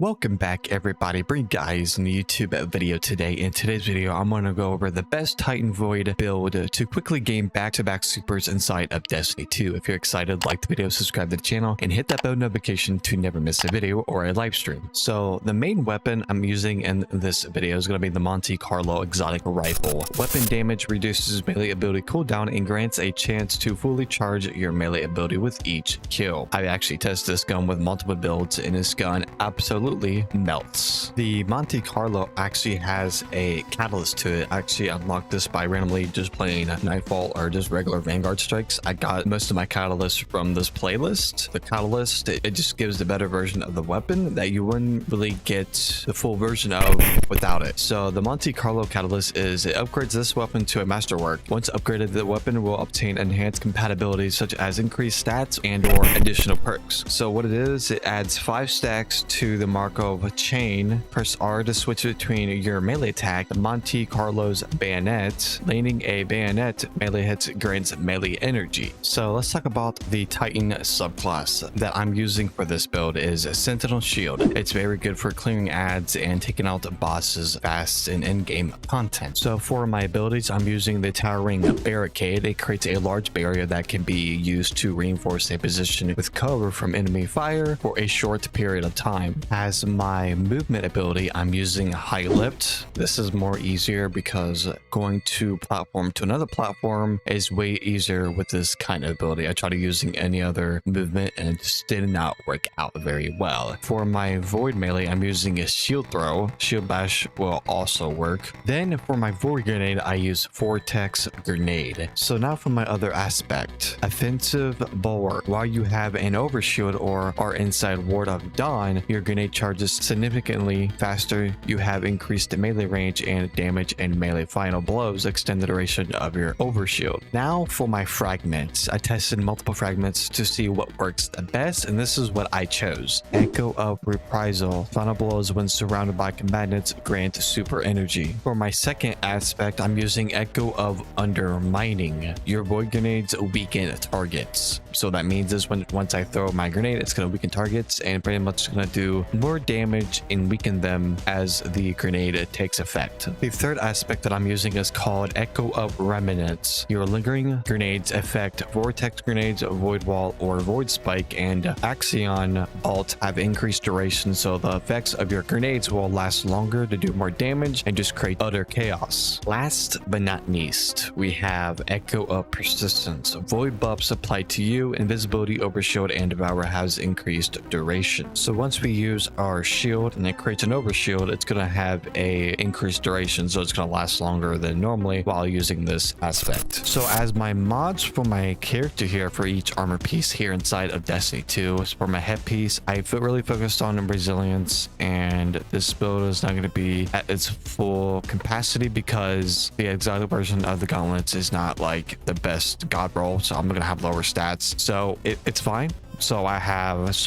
Welcome back everybody, bring guys in the YouTube video today. In today's video, I'm going to go over the best Titan Void build to quickly gain back-to-back supers inside of Destiny 2. If you're excited, like the video, subscribe to the channel, and hit that bell notification to never miss a video or a live stream. So the main weapon I'm using in this video is going to be the Monte Carlo exotic rifle. Weapon damage reduces melee ability cooldown and grants a chance to fully charge your melee ability with each kill. I've actually tested this gun with multiple builds and this gun absolutely melts. The Monte Carlo actually has a catalyst to it. I actually unlocked this by randomly just playing Nightfall or just regular Vanguard strikes. I got most of my catalysts from this playlist. The catalyst, it just gives the better version of the weapon that you wouldn't really get the full version of without it. So the Monte Carlo catalyst is it upgrades this weapon to a masterwork. Once upgraded, the weapon will obtain enhanced compatibilities such as increased stats and or additional perks. So what it is, it adds 5 stacks to the Markov chain. Press R to switch between your melee attack, the Monte Carlo's bayonet. Landing a bayonet melee hits grants melee energy. So let's talk about the Titan subclass that I'm using for this build is Sentinel Shield. It's very good for clearing ads and taking out bosses fast in in-game content. So for my abilities, I'm using the Towering Barricade. It creates a large barrier that can be used to reinforce a position with cover from enemy fire for a short period of time. As my movement ability, I'm using High Lift. This is more easier because going to platform to another platform is way easier with this kind of ability. I tried using any other movement and it just did not work out very well. For my Void melee, I'm using a Shield Throw. Shield Bash will also work. Then for my Void Grenade, I use Vortex Grenade. So now for my other aspect, Offensive Bulwark. While you have an overshield or are inside Ward of Dawn, your grenade charges significantly faster. You have increased melee range and damage, and melee final blows extend the duration of your overshield. Now for my fragments, I tested multiple fragments to see what works the best, and this is what I chose. Echo of Reprisal. Final blows when surrounded by combatants grant super energy. For my second aspect, I'm using Echo of Undermining. Your void grenades weaken targets. So that means is once I throw my grenade, it's going to weaken targets and pretty much going to do more damage and weaken them as the grenade takes effect. The third aspect that I'm using is called Echo of Remnants. Your lingering grenades affect Vortex Grenades, Void Wall, or Void Spike, and Axion Bolt have increased duration, so the effects of your grenades will last longer to do more damage and just create utter chaos. Last but not least, we have Echo of Persistence. Void buffs applied to you, invisibility, overshield, and devour has increased duration. So once we use our shield and it creates an overshield, it's going to have a increased duration, so it's going to last longer than normally while using this aspect. So as my mods for my character here for each armor piece here inside of Destiny 2, for my headpiece, I really focused on resilience, and this build is not going to be at its full capacity because the exotic version of the gauntlets is not like the best god roll, so I'm going to have lower stats, so it's fine. So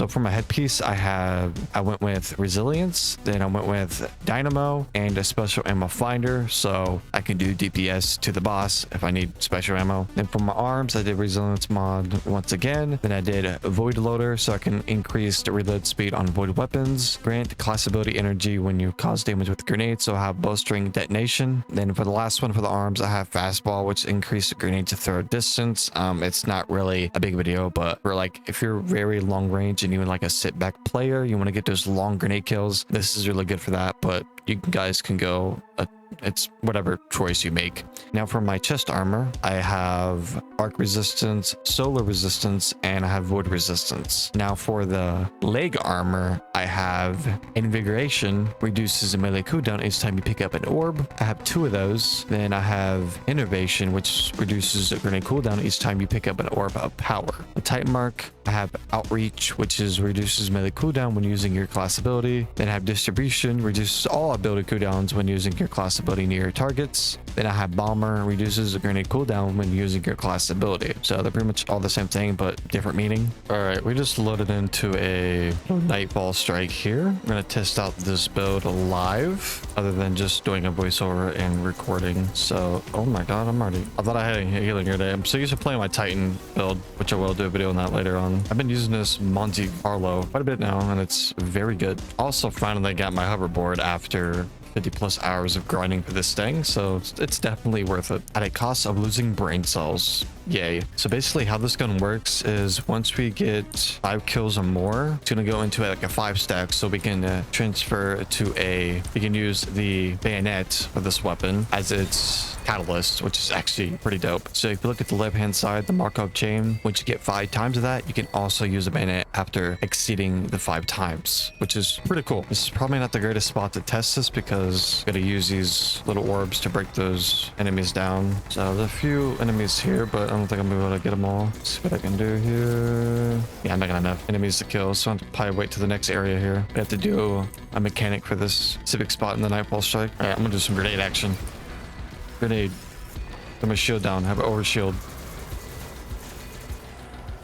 for my headpiece, I went with resilience, then I went with dynamo and a special ammo finder, so I can do DPS to the boss if I need special ammo. Then for my arms, I did resilience mod once again. Then I did void loader, so I can increase the reload speed on void weapons. Grant class ability energy when you cause damage with grenades, so I have bowstring detonation. Then for the last one for the arms, I have fastball, which increases the grenade to throw distance. It's not really a big video, but for like if you're very long range and even like a sit back player, you want to get those long grenade kills, this is really good for that. But you guys can go it's whatever choice you make. Now for my chest armor, I have arc resistance, solar resistance, and I have void resistance. Now for the leg armor, I have invigoration, reduces the melee cooldown each time you pick up an orb. I have 2 of those. Then I have innovation, which reduces the grenade cooldown each time you pick up an orb of power. The Titan mark, I have outreach, which reduces melee cooldown when using your class ability. Then I have distribution, reduces all ability cooldowns when using your class ability near targets. Then I have Bomber, reduces the grenade cooldown when using your class ability. So they're pretty much all the same thing, but different meaning. All right, we just loaded into a Nightfall Strike here. I'm gonna test out this build live, other than just doing a voiceover and recording. So, oh my god, I thought I had a healing grenade. I'm so used to playing my Titan build, which I will do a video on that later on. I've been using this Monte Carlo quite a bit now, and it's very good. Also, finally got my hoverboard after 50 plus hours of grinding for this thing, so it's definitely worth it at a cost of losing brain cells. Yay. So basically how this gun works is once we get 5 kills or more, it's gonna go into like a 5 stack, so we can transfer to we can use the bayonet for this weapon as its catalyst, which is actually pretty dope. So if you look at the left hand side, the Markov chain, once you get 5 times of that, you can also use a bayonet after exceeding the 5 times, which is pretty cool. This is probably not the greatest spot to test this because I'm gonna use these little orbs to break those enemies down. So there's a few enemies here, but I don't think I'm gonna be able to get them all. Let's see what I can do here. Yeah, I'm not gonna have enough enemies to kill, so I'm gonna probably wait to the next area here. We have to do a mechanic for this specific spot in the Nightfall Strike. All right, I'm gonna do some grenade action. Grenade. Put my shield down. Have an over shield.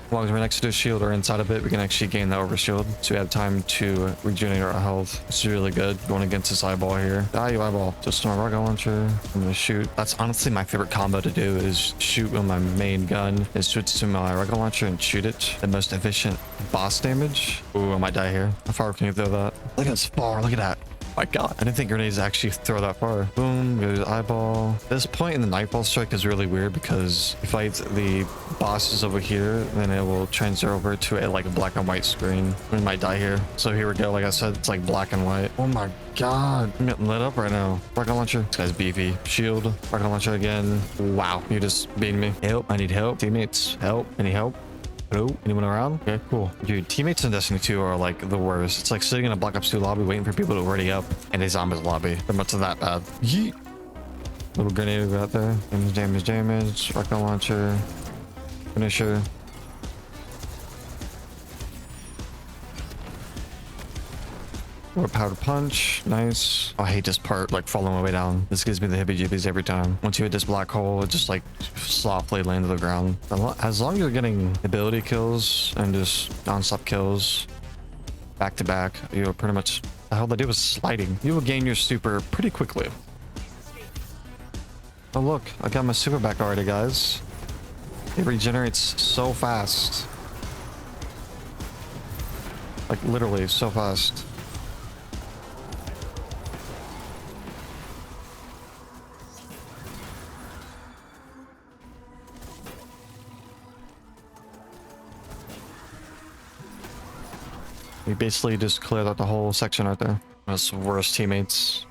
As long as we're next to the shield or inside of it, we can actually gain the over shield. So we have time to regenerate our health. It's really good going against this eyeball here. Die, you eyeball. Just my rocket launcher. I'm gonna shoot. That's honestly my favorite combo to do, is shoot with my main gun and switch to my rocket launcher and shoot it. The most efficient boss damage. Ooh, I might die here. How far can you throw that? Look at this far. Look at that. My god, I didn't think grenades actually throw that far. Boom, go to the eyeball. This point in the Nightfall Strike is really weird because if I fight the bosses over here, then it will transfer over to a black and white screen. We might die here. So here we go. Like I said, it's like black and white. Oh my god, I'm getting lit up right now. Rocket launcher. This guy's beefy. Shield. Rocket launcher again. Wow, you just beat me. Help, I need help. Teammates, help. Any help? Hello? Anyone around? Okay, cool. Dude, teammates in Destiny 2 are like the worst. It's like sitting in a Black Ops 2 lobby waiting for people to ready up in a zombies lobby. They're much of that bad. Yeet. Little grenade out there. Damage. Rocket launcher. Finisher. Or powder punch. Nice. Oh, I hate this part, like falling my way down. This gives me the heebie-jeebies every time. Once you hit this black hole, it just like softly land to the ground. As long as you're getting ability kills and just non-stop kills back to back, you'll pretty much... The hell they do was sliding. You will gain your super pretty quickly. Oh look, I got my super back already, guys. It regenerates so fast. Like literally so fast. We basically just cleared out the whole section right there. That's the worst teammates.